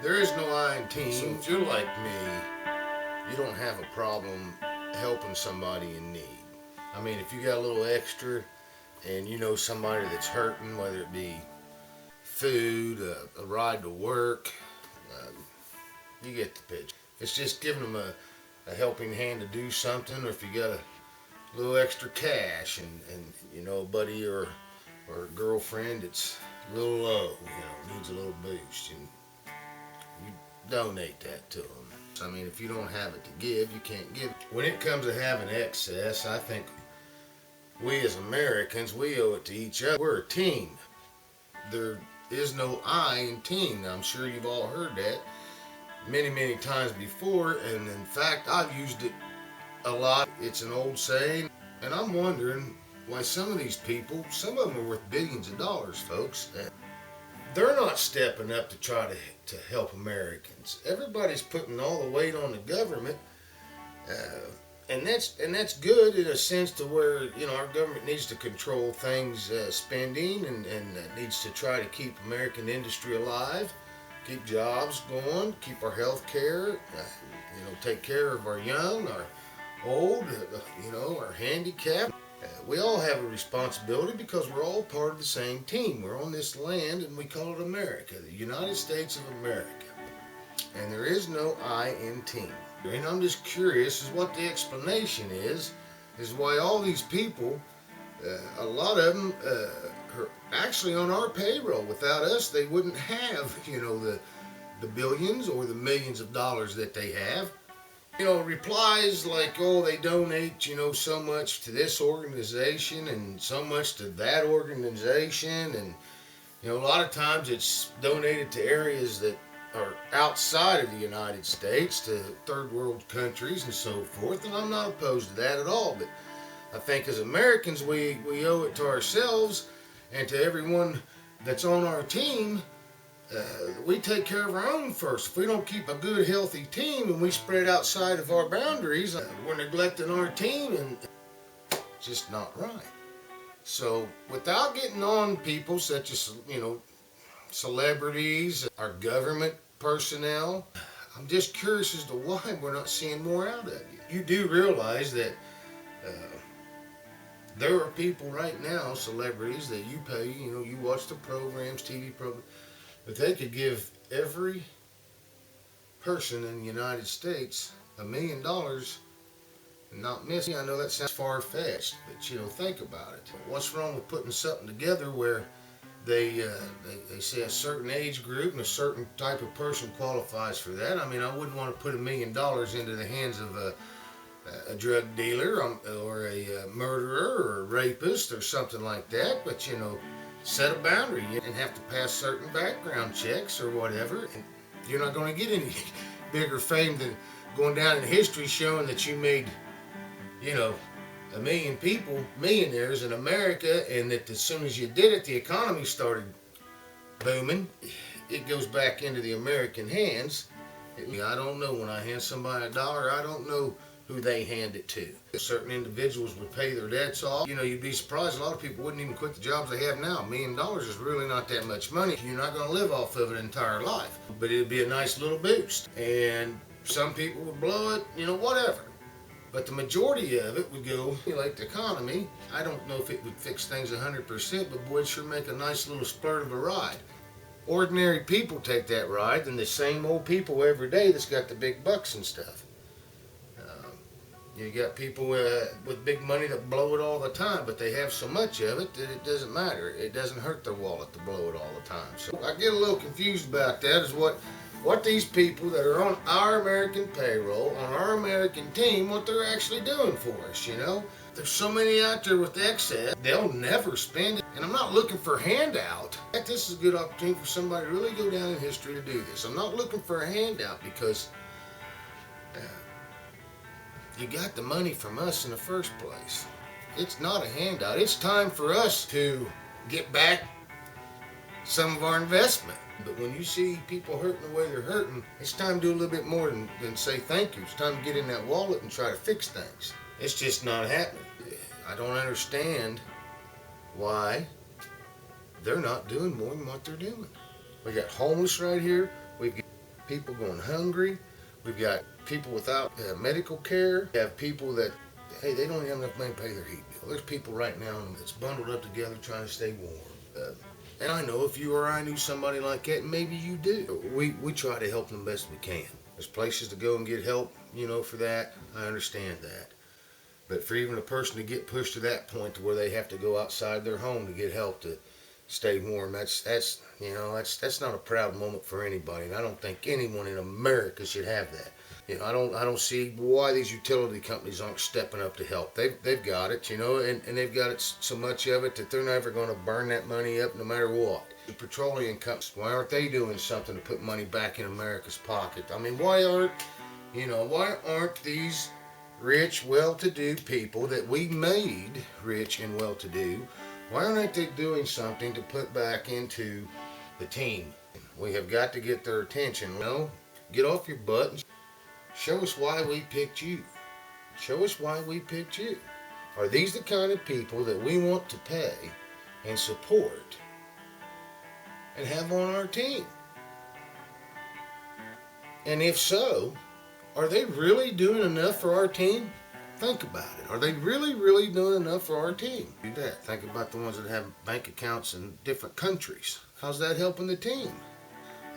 There is no I in team. So if you're like me, you don't have a problem helping somebody in need. I mean, if you got a little extra and you know somebody that's hurting, whether it be food, a ride to work, um, you get the picture. If it's just giving them a helping hand to do something, or if you got a little extra cash and you know, a buddy or a girlfriend that's a little low, needs a little boost, and you donate that to them. I mean, if you don't have it to give, you can't give. When it comes to having excess, I think we as Americans, we owe it to each other. We're a team. There is no I in team. Now, I'm sure you've all heard that many, many times before, and in fact, I've used it a lot. It's an old saying, and I'm wondering why some of these people, some of them are worth billions of dollars, folks, they're not stepping up to try to help Americans. Everybody's putting all the weight on the government, and that's good in a sense to where our government needs to control things, spending, and needs to try to keep American industry alive, keep jobs going, keep our health care, take care of our young, our old, our handicapped. We all have a responsibility because we're all part of the same team. We're on this land and we call it America, the United States of America. And there is no I in team. And I'm just curious as what the explanation is why all these people, a lot of them are actually on our payroll. Without us, they wouldn't have, the billions or the millions of dollars that they have. Replies like, oh, they donate, so much to this organization and so much to that organization. And, a lot of times it's donated to areas that are outside of the United States, to third world countries and so forth. And I'm not opposed to that at all. But I think as Americans, we owe it to ourselves and to everyone that's on our team. We take care of our own first. If we don't keep a good, healthy team and we spread outside of our boundaries, we're neglecting our team, and it's just not right. So, without getting on people such as, celebrities, our government personnel, I'm just curious as to why we're not seeing more out of you. You do realize that there are people right now, celebrities, that you pay, you watch the programs, TV programs, but they could give every person in the United States $1 million and not miss. I know that sounds far-fetched, but think about it. What's wrong with putting something together where they say a certain age group and a certain type of person qualifies for that? I mean, I wouldn't want to put $1 million into the hands of a drug dealer or a murderer or a rapist or something like that, but set a boundary and have to pass certain background checks or whatever. And you're not going to get any bigger fame than going down in history showing that you made, 1 million people millionaires in America, and that as soon as you did it, the economy started booming. It goes back into the American hands. I don't know, when I hand somebody $1, I don't know who they hand it to. Certain individuals would pay their debts off. You'd be surprised, a lot of people wouldn't even quit the jobs they have now. $1 million is really not that much money. You're not going to live off of it an entire life. But it'd be a nice little boost. And some people would blow it, whatever. But the majority of it would go, like the economy. I don't know if it would fix things 100%, but boy, it'd sure make a nice little splurt of a ride. Ordinary people take that ride, and the same old people every day that's got the big bucks and stuff. You got people with big money that blow it all the time, but they have so much of it that it doesn't matter. It doesn't hurt their wallet to blow it all the time. So I get a little confused about that, is what these people that are on our American payroll, on our American team, what they're actually doing for us, There's so many out there with excess, they'll never spend it. And I'm not looking for a handout. This is a good opportunity for somebody to really go down in history to do this. I'm not looking for a handout because you got the money from us in the first place. It's not a handout. It's time for us to get back some of our investment. But when you see people hurting the way they're hurting, it's time to do a little bit more than say thank you. It's time to get in that wallet and try to fix things. It's just not happening. I don't understand why they're not doing more than what they're doing. We got homeless right here. We've got people going hungry. We've got people without medical care. We have people that, hey, they don't even have enough money to pay their heat bill. There's people right now that's bundled up together trying to stay warm. And I know if you or I knew somebody like that, maybe you do. We try to help them best we can. There's places to go and get help, for that. I understand that. But for even a person to get pushed to that point to where they have to go outside their home to get help to stay warm, that's not a proud moment for anybody. And I don't think anyone in America should have that. I don't see why these utility companies aren't stepping up to help. They've got it, and they've got it so much of it that they're never going to burn that money up no matter what. The petroleum companies, why aren't they doing something to put money back in America's pocket? I mean, why aren't these rich, well-to-do people that we made rich and well-to-do, why aren't they doing something to put back into the team? We have got to get their attention. Get off your butt and show us why we picked you. Show us why we picked you. Are these the kind of people that we want to pay and support and have on our team? And if so, are they really doing enough for our team? Think about it. Are they really, really doing enough for our team? Do that. Think about the ones that have bank accounts in different countries. How's that helping the team?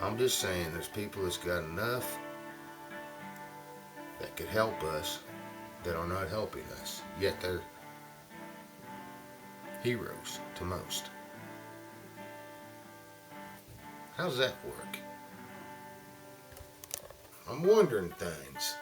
I'm just saying there's people that's got enough that could help us that are not helping us. Yet they're heroes to most. How's that work? I'm wondering things.